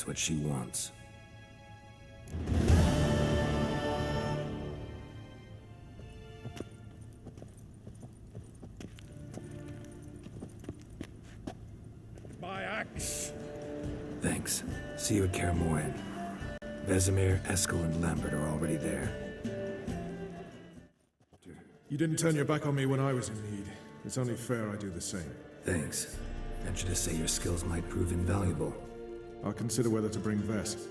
gets what she wants. My axe! Thanks. See you at Kaer Morhen. Vesemir, Eskel, and Lambert are already there. You didn't turn your back on me when I was in need. It's only fair I do the same. Thanks. Venture to say your skills might prove invaluable. I'll consider whether to bring Ves.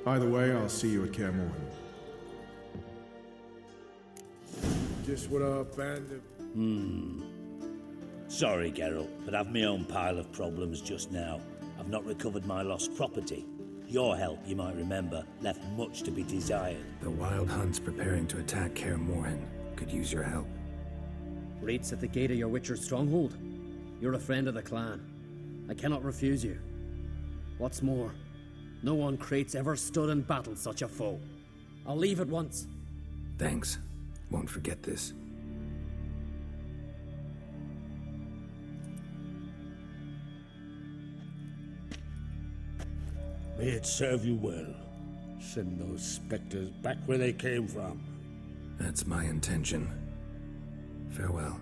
Either way, I'll see you at Kaer Morhen. Just what our band of... Sorry, Geralt, but I've my own pile of problems just now. I've not recovered my lost property. Your help, you might remember, left much to be desired. The Wild Hunt's preparing to attack Kaer Morhen. Could use your help. Raids at the gate of your Witcher's stronghold. You're a friend of the clan. I cannot refuse you. What's more, no one Crate's ever stood in battle such a foe. I'll leave at once. Thanks. Won't forget this. May it serve you well. Send those specters back where they came from. That's my intention. Farewell.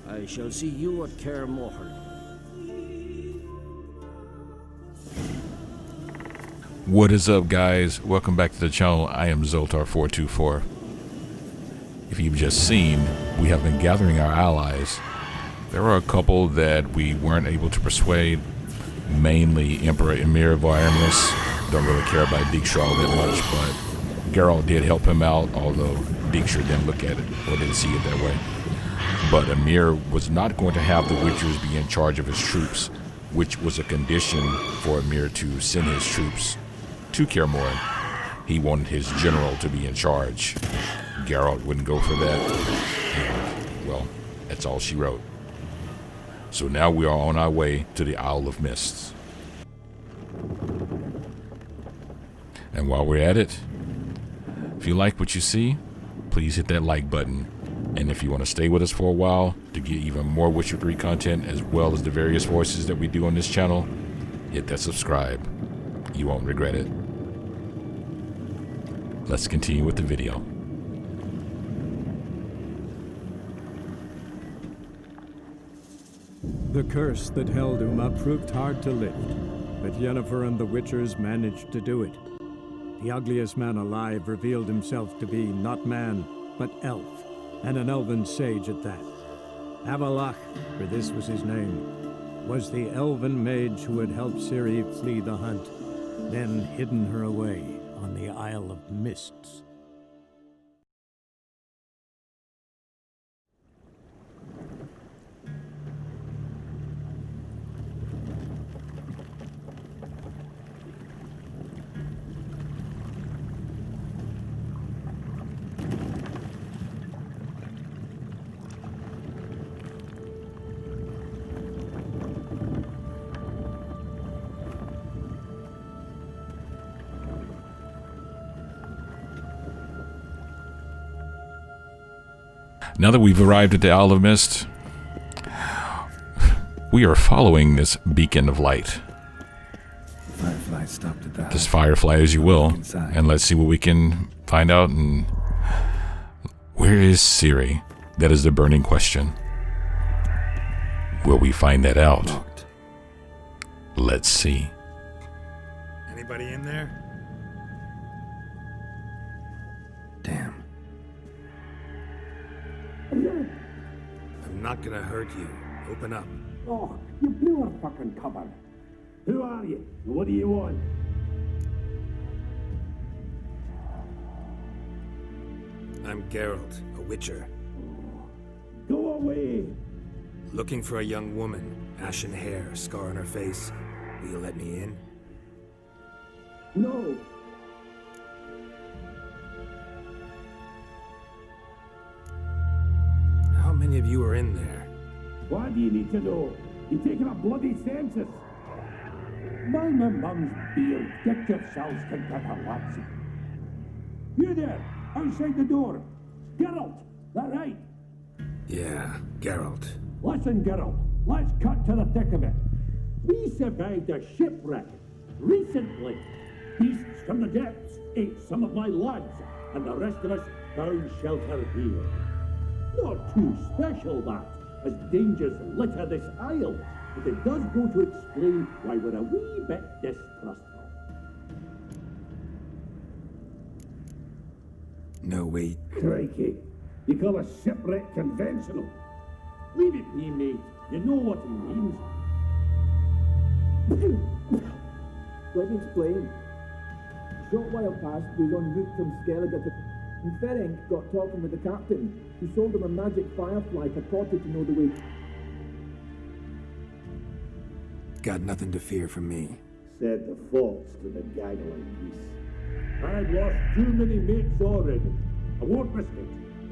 I shall see you at Kaer Morhen. What is up, guys? Welcome back to the channel. I am Zoltar424. If you've just seen, we have been gathering our allies. There are a couple that we weren't able to persuade, mainly Emperor Emhyr of Aramis. Don't really care about Dijkstra all that much, but Geralt did help him out, although Dijkstra didn't look at it or didn't see it that way. But Emhyr was not going to have the Witchers be in charge of his troops, which was a condition for Emhyr to send his troops to Kaer Morhen. He wanted his general to be in charge. Geralt wouldn't go for that. And, well, that's all she wrote. So now we are on our way to the Isle of Mists. And while we're at it, if you like what you see, please hit that like button. And if you want to stay with us for a while to get even more Witcher 3 content, as well as the various voices that we do on this channel, hit that subscribe. You won't regret it. Let's continue with the video. The curse that held Uma proved hard to lift, but Yennefer and the Witchers managed to do it. The ugliest man alive revealed himself to be not man, but elf, and an elven sage at that. Avallac'h, for this was his name, was the elven mage who had helped Ciri flee the hunt, then hidden her away on the Isle of Mists. Now that we've arrived at the Isle of Mist, we are following this beacon of light. Firefly stopped at that. This firefly, as you will, and let's see what we can find out. And where is Ciri? That is the burning question. Will we find that out? Locked. Let's see. Anybody in there? Damn. I'm not gonna hurt you. Open up. Oh, you blew our fucking cover. Who are you? What do you want? I'm Geralt, a Witcher. Go away! Looking for a young woman. Ashen hair, scar on her face. Will you let me in? No! How many of you are in there? Why do you need to know? You're taking a bloody census! Mind my mum's beard. Get yourselves together, lads. You there, outside the door. Geralt, that right? Yeah, Geralt. Listen, Geralt, let's cut to the thick of it. We survived a shipwreck recently. Beasts from the depths ate some of my lads, and the rest of us found shelter here. Not too special, that, as dangers litter this isle, but it does go to explain why we're a wee bit distrustful. No, wait. Crikey, you call a shipwreck conventional? Leave it be, mate. You know what he means. Let me explain. A short while past, we was en route from Skellige to... And Ferenc got talking with the captain, who sold him a magic firefly purported to know the way. Got nothing to fear from me. Said the fox to the gangling geese. I've lost too many mates already. I won't risk it.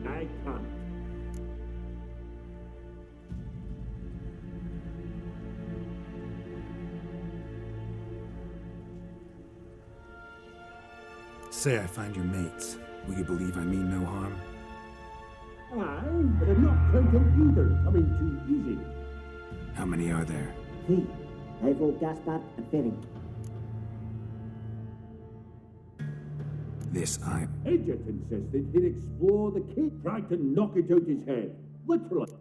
I can't. Say I find your mates. Will you believe I mean no harm? Aye, but I'm not counting either coming too easy. How many are there? Three. Ivo, Gaspard, and Ferenc. This I... Edget insisted he'd explore the cave, tried to knock it out his head. Literally.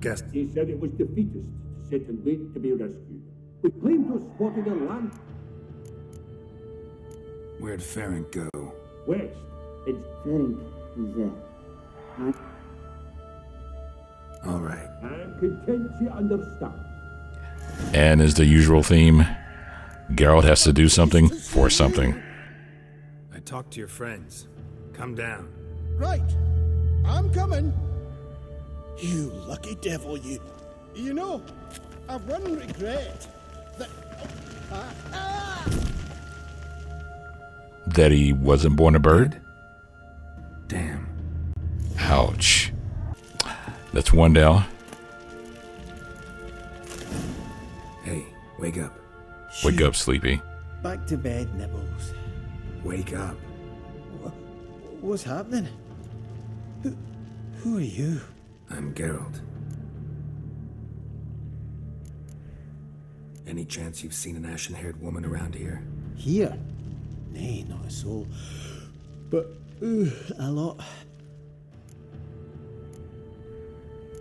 Guess... He said it was defeatist to sit and wait to be rescued. We claimed to have spotted a land Where'd Ferenc go? west. It's Ferenc is All right. I'm content you understand. And as the usual theme, Geralt has to do something for something. I talked to your friends. Come down. Right. I'm coming. You lucky devil, you. You know, I've one regret. That... That he wasn't born a bird? Damn. Ouch. That's one down. Hey, wake up. Wake up, Sleepy. Back to bed, Nibbles. Wake up. What's happening? Who are you? I'm Geralt. Any chance you've seen an ashen-haired woman around here? Here? Nay, not a soul. But, a lot.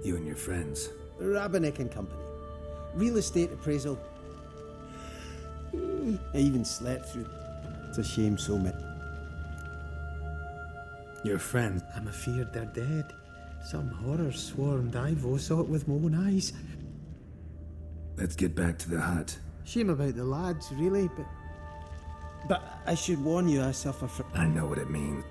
You and your friends. Rabbinick and Company. Real estate appraisal. I even slept through. It's a shame so many. Your friends? I'm afeard they're dead. Some horror swarmed Ivo saw it with my own eyes. Let's get back to the hut. Shame about the lads, really, But I should warn you, I suffer from... I know what it means.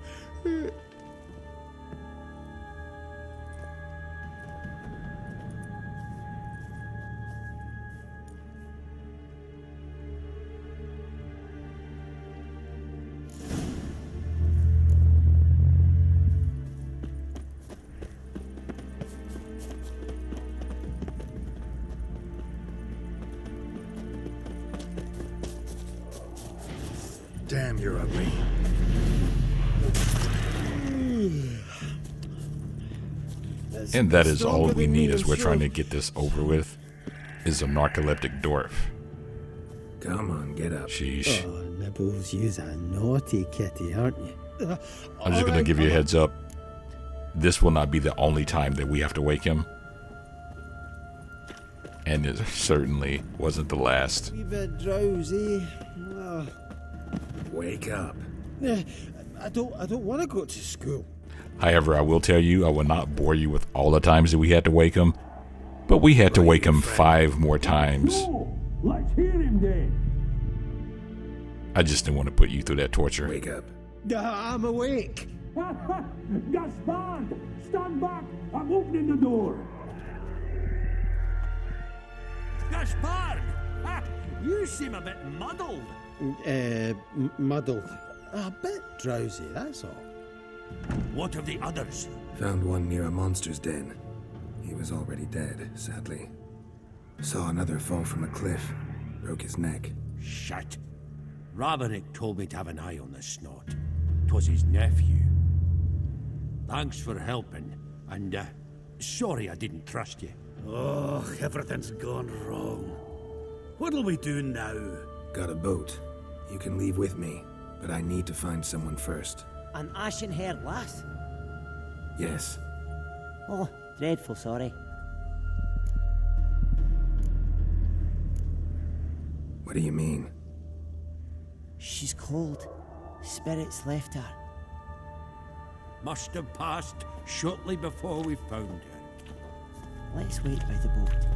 Damn, you're ugly. And that is all we need as we're trying to get this over with, is a narcoleptic dwarf. Come on, get up. Sheesh. Oh, Nibbles, you's a naughty kitty, aren't you? I'm just gonna give you a heads up. This will not be the only time that we have to wake him. And it certainly wasn't the last. Wee bit drowsy. Wake up. I don't want to go to school. However, I will tell you, I will not bore you with all the times that we had to wake him. But we had to wake him 5 more times. Oh, let's hear him then. I just didn't want to put you through that torture. Wake up. I'm awake. Gaspard, stand back. I'm opening the door. Gaspard! You seem a bit muddled. Muddled. A bit drowsy, that's all. What of the others? Found one near a monster's den. He was already dead, sadly. Saw another fall from a cliff. Broke his neck. Shit. Rabbinick told me to have an eye on the snot. 'Twas his nephew. Thanks for helping, and Sorry I didn't trust you. Oh, everything's gone wrong. What'll we do now? Got a boat. You can leave with me, but I need to find someone first. An ashen-haired lass? Yes. Oh, dreadful sorry. What do you mean? She's cold. Spirits left her. Must have passed shortly before we found her. Let's wait by the boat.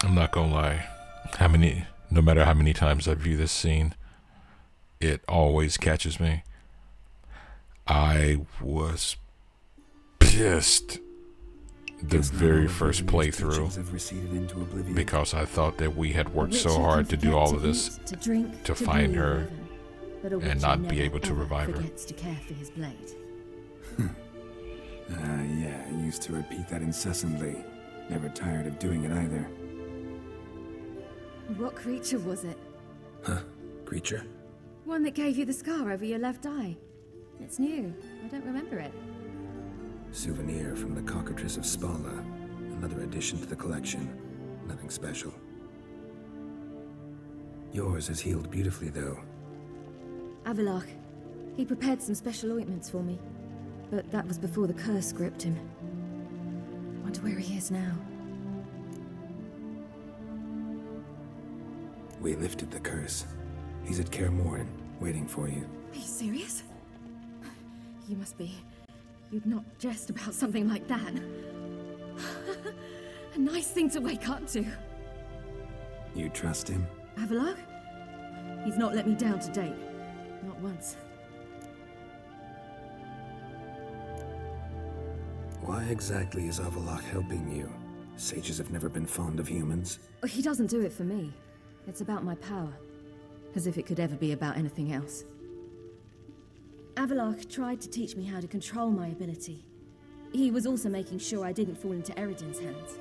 I'm not gonna lie. No matter how many times I view this scene, it always catches me. I was pissed the very first playthrough because I thought that we had worked so hard to do all of this to find her and not be able to revive her. To care for his blade. Yeah, I used to repeat that incessantly. Never tired of doing it either. What creature was it? Huh? Creature? One that gave you the scar over your left eye. It's new. I don't remember it. Souvenir from the Cockatrice of Spala. Another addition to the collection. Nothing special. Yours has healed beautifully, though. Avalok. He prepared some special ointments for me. But that was before the curse gripped him. Wonder where he is now. We lifted the curse. He's at Kaer Morhen, waiting for you. Are you serious? You must be. You'd not jest about something like that. A nice thing to wake up to. You trust him? Avalok? He's not let me down to date. Not once. Why exactly is Avalok helping you? Sages have never been fond of humans. He doesn't do it for me. It's about my power. As if it could ever be about anything else. Avalok tried to teach me how to control my ability. He was also making sure I didn't fall into Eredin's hands.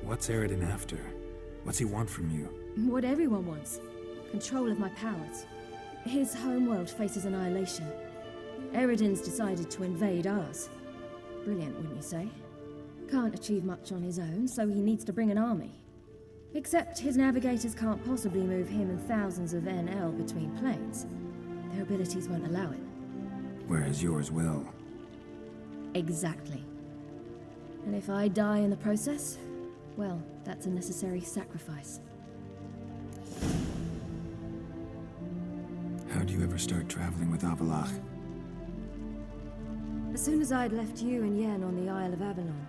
What's Eridan after? What's he want from you? What everyone wants. Control of my powers. His homeworld faces annihilation. Eridan's decided to invade ours. Brilliant, wouldn't you say? Can't achieve much on his own, so he needs to bring an army. Except his navigators can't possibly move him and thousands of NL between planes. Their abilities won't allow it. Whereas yours will. Exactly. And if I die in the process, well, that's a necessary sacrifice. How'd you ever start traveling with Avallac'h? As soon as I'd left you and Yen on the Isle of Avalon,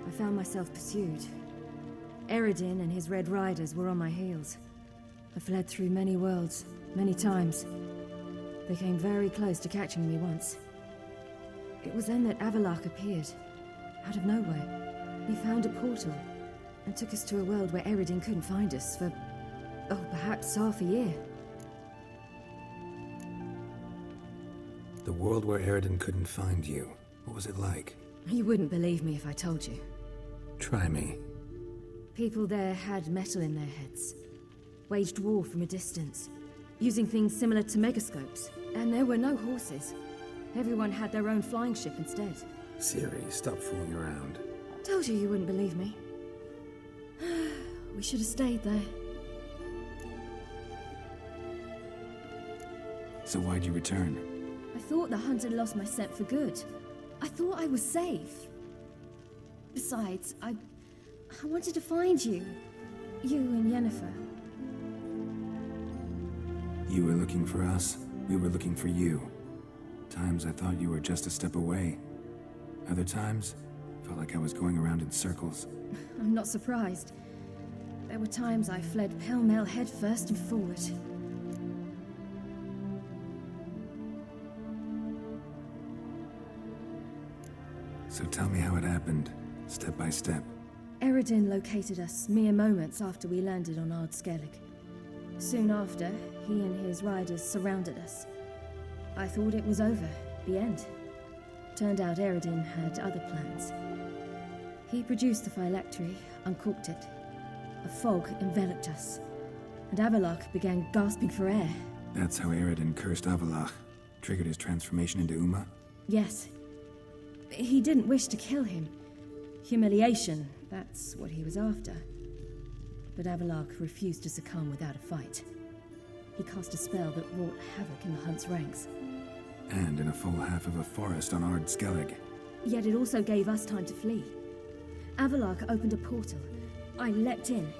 I found myself pursued. Eridan and his Red Riders were on my heels. I fled through many worlds, many times. They came very close to catching me once. It was then that Avallac'h appeared, out of nowhere. He found a portal, and took us to a world where Eridan couldn't find us for, perhaps half a year. The world where Eridan couldn't find you. What was it like? You wouldn't believe me if I told you. Try me. People there had metal in their heads, waged war from a distance, using things similar to megascopes. And there were no horses. Everyone had their own flying ship instead. Ciri, stop fooling around. Told you wouldn't believe me. We should have stayed there. So why'd you return? I thought the hunt had lost my scent for good. I thought I was safe. Besides, I wanted to find you. You and Yennefer. You were looking for us, we were looking for you. Times I thought you were just a step away. Other times, felt like I was going around in circles. I'm not surprised. There were times I fled pell-mell headfirst and forward. So tell me how it happened, step by step. Eridan located us mere moments after we landed on Ard Skellig. Soon after, he and his riders surrounded us. I thought it was over, the end. Turned out Eridan had other plans. He produced the phylactery, uncorked it. A fog enveloped us, and Avallac'h began gasping for air. That's how Eridan cursed Avallac'h, triggered his transformation into Uma? Yes. He didn't wish to kill him. Humiliation, that's what he was after. But Avallac'h refused to succumb without a fight. He cast a spell that wrought havoc in the hunt's ranks. And in a full half of a forest on Ard Skellig. Yet it also gave us time to flee. Avallac'h opened a portal. I leapt in.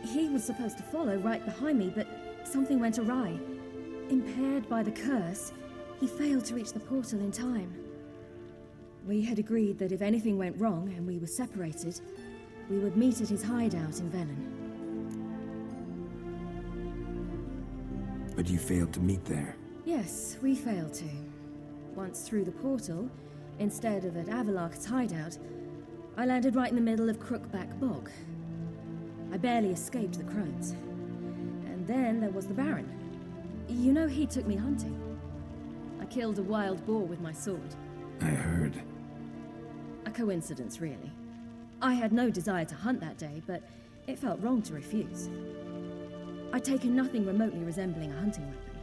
He was supposed to follow right behind me, but something went awry. Impaired by the curse, he failed to reach the portal in time. We had agreed that if anything went wrong and we were separated, we would meet at his hideout in Velen. But you failed to meet there. Yes, we failed to. Once through the portal, instead of at Avallac'h's hideout, I landed right in the middle of Crookback Bog. I barely escaped the crones. And then there was the Baron. You know, he took me hunting. I killed a wild boar with my sword. I heard. A coincidence, really. I had no desire to hunt that day, but it felt wrong to refuse. I'd taken nothing remotely resembling a hunting weapon.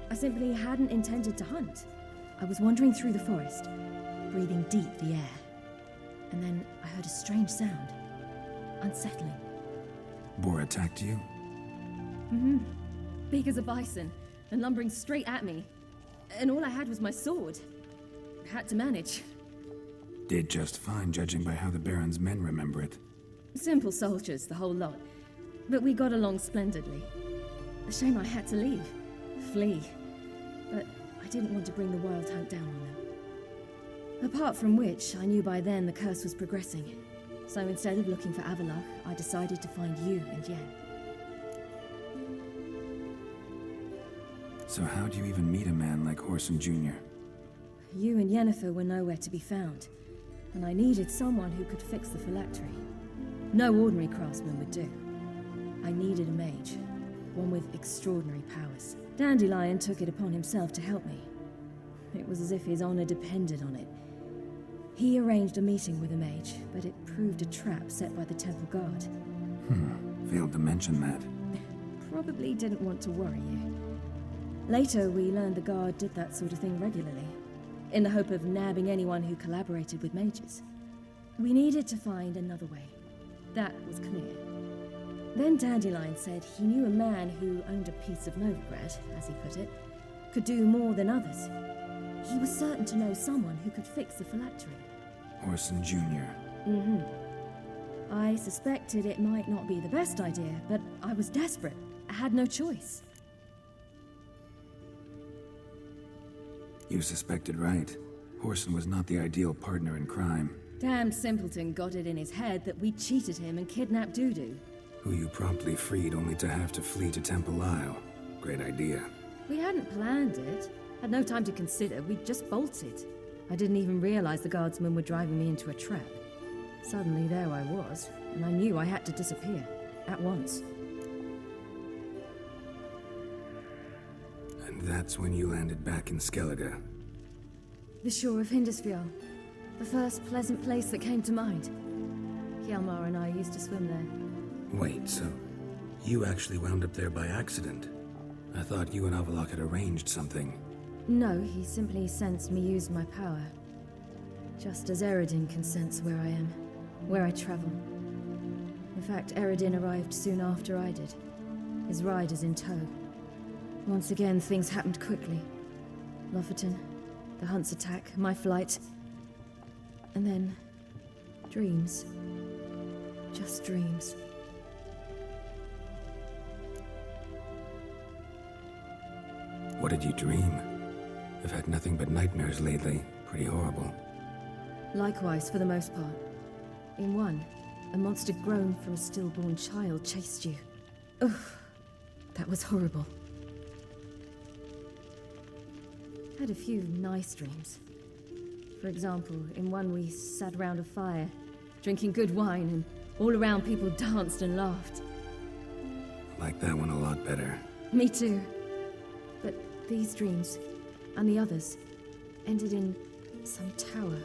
I simply hadn't intended to hunt. I was wandering through the forest, breathing deep the air. And then I heard a strange sound. Unsettling. Boar attacked you? Mm-hmm. Big as a bison, and lumbering straight at me. And all I had was my sword. Had to manage. Did just fine, judging by how the Baron's men remember it. Simple soldiers, the whole lot. But we got along splendidly. A shame I had to leave. Flee. But I didn't want to bring the Wild Hunt down on them. Apart from which, I knew by then the curse was progressing. So instead of looking for Avallac'h, I decided to find you and Yen. So how'd you even meet a man like Whoreson Jr.? You and Yennefer were nowhere to be found, and I needed someone who could fix the phylactery. No ordinary craftsman would do. I needed a mage, one with extraordinary powers. Dandelion took it upon himself to help me. It was as if his honor depended on it. He arranged a meeting with a mage, but it proved a trap set by the temple guard. Failed to mention that. Probably didn't want to worry you. Later, we learned the guard did that sort of thing regularly, in the hope of nabbing anyone who collaborated with mages. We needed to find another way. That was clear. Then Dandelion said he knew a man who owned a piece of Novigrad, as he put it, could do more than others. He was certain to know someone who could fix the phylactery. Orson Jr. I suspected it might not be the best idea, but I was desperate. I had no choice. You suspected right. Orson was not the ideal partner in crime. Damned simpleton got it in his head that we cheated him and kidnapped Dudu. Who you promptly freed only to have to flee to Temple Isle. Great idea. We hadn't planned it. Had no time to consider. We just bolted. I didn't even realize the guardsmen were driving me into a trap. Suddenly there I was, and I knew I had to disappear. At once. And that's when you landed back in Skellige. The shore of Hindisfjord. The first pleasant place that came to mind. Hjalmar and I used to swim there. Wait, so you actually wound up there by accident? I thought you and Avalok had arranged something. No, he simply sensed me use my power. Just as Eredin can sense where I am, where I travel. In fact, Eredin arrived soon after I did. His riders in tow. Once again, things happened quickly. Lofoten, the hunt's attack, my flight. And then, dreams. Just dreams. What did you dream? I've had nothing but nightmares lately. Pretty horrible. Likewise, for the most part. In one, a monster grown from a stillborn child chased you. Ugh, that was horrible. Had a few nice dreams. For example, in one we sat around a fire, drinking good wine, and all around people danced and laughed. Like that one a lot better. Me too. But these dreams, and the others, ended in some tower.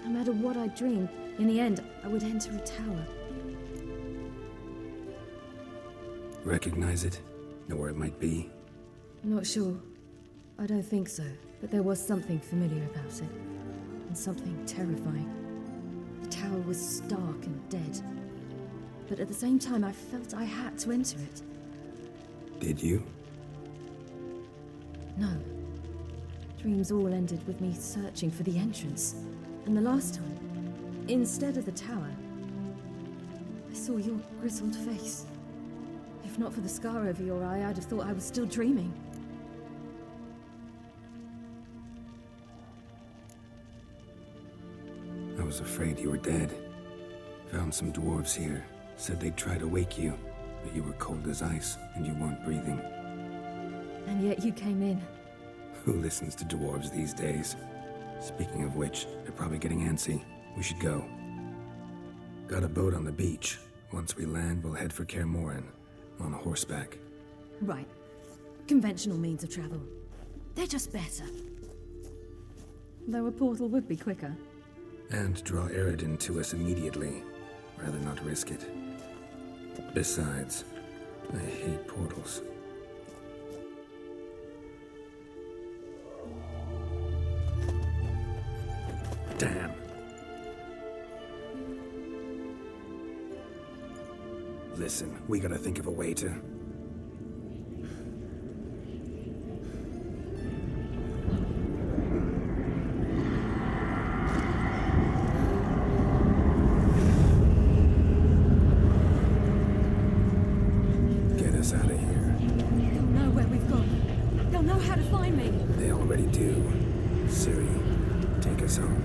No matter what I dreamed, in the end, I would enter a tower. Recognize it? Know where it might be? Not sure. I don't think so, but there was something familiar about it. And something terrifying. The tower was stark and dead. But at the same time, I felt I had to enter it. Did you? No. Dreams all ended with me searching for the entrance. And the last time, instead of the tower, I saw your grizzled face. If not for the scar over your eye, I'd have thought I was still dreaming. I was afraid you were dead. Found some dwarves here. Said they'd try to wake you, but you were cold as ice, and you weren't breathing. And yet you came in. Who listens to dwarves these days? Speaking of which, they're probably getting antsy. We should go. Got a boat on the beach. Once we land, we'll head for Kaer Morhen, on horseback. Right. Conventional means of travel. They're just better. Though a portal would be quicker. And draw Eredin to us immediately. Rather not risk it. Besides, I hate portals. Damn. Listen, we gotta think of a way to... Get us out of here. They'll know where we've gone. They'll know how to find me. They already do. Ciri, take us home.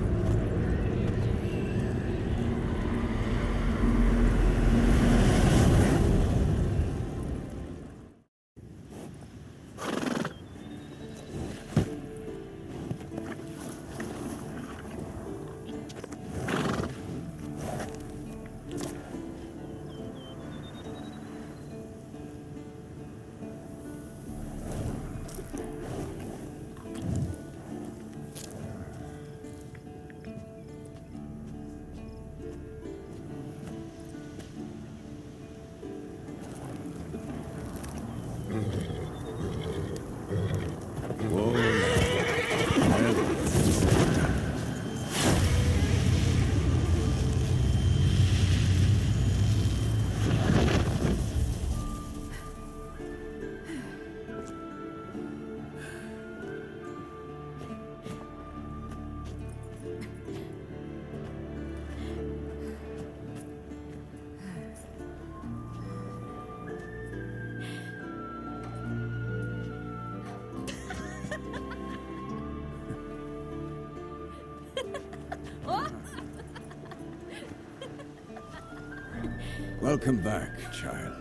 Welcome back, child.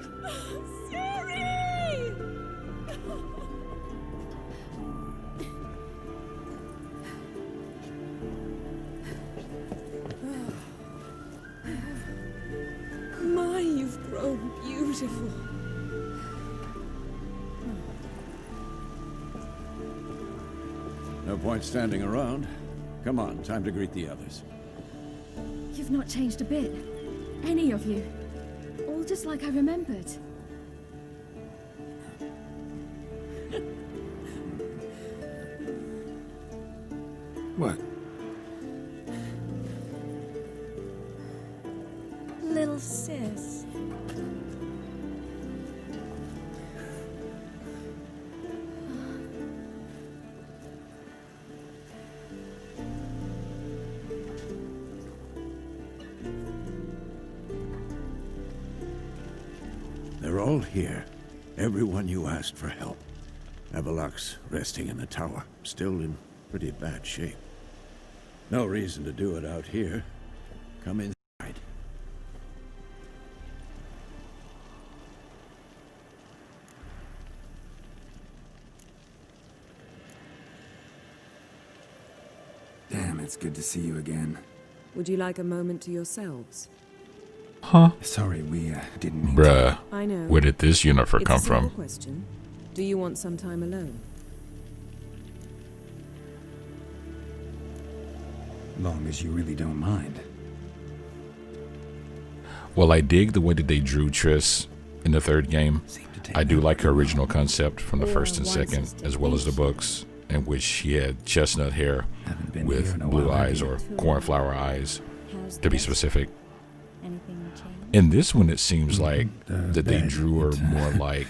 Ciri! My, you've grown beautiful. No point standing around. Come on, time to greet the others. You've not changed a bit. Any of you. All just like I remembered. What? Little sis. They're all here. Everyone you asked for help. Avalok's resting in the tower, still in pretty bad shape. No reason to do it out here. Come inside. Damn, it's good to see you again. Would you like a moment to yourselves? Huh? Sorry, we didn't mean Bruh. I know. Where did this Yennefer It's come a simple from? question. Do you want some time alone? Long as you really don't mind. Well, I dig the way that they drew Triss in the third game. I do like her original concept from the first and second, as well as the books, in which she had chestnut hair with blue eyes, or cornflower eyes, to be specific. In this one, it seems like that they drew her more like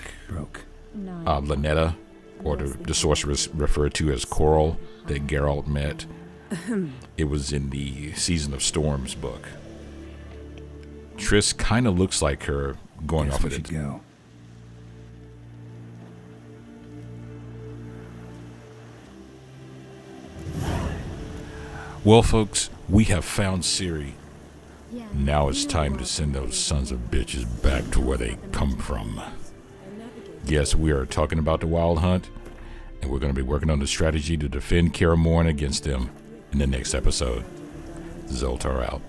Lynetta, or the sorceress referred to as Coral, that Geralt met. It was in the Season of Storms book. Triss kind of looks like her going off of it. Go. Well, folks, we have found Ciri. Now it's time to send those sons of bitches back to where they come from. Yes, we are talking about the Wild Hunt, and we're going to be working on the strategy to defend Kaer Morhen against them in the next episode. Zoltar out.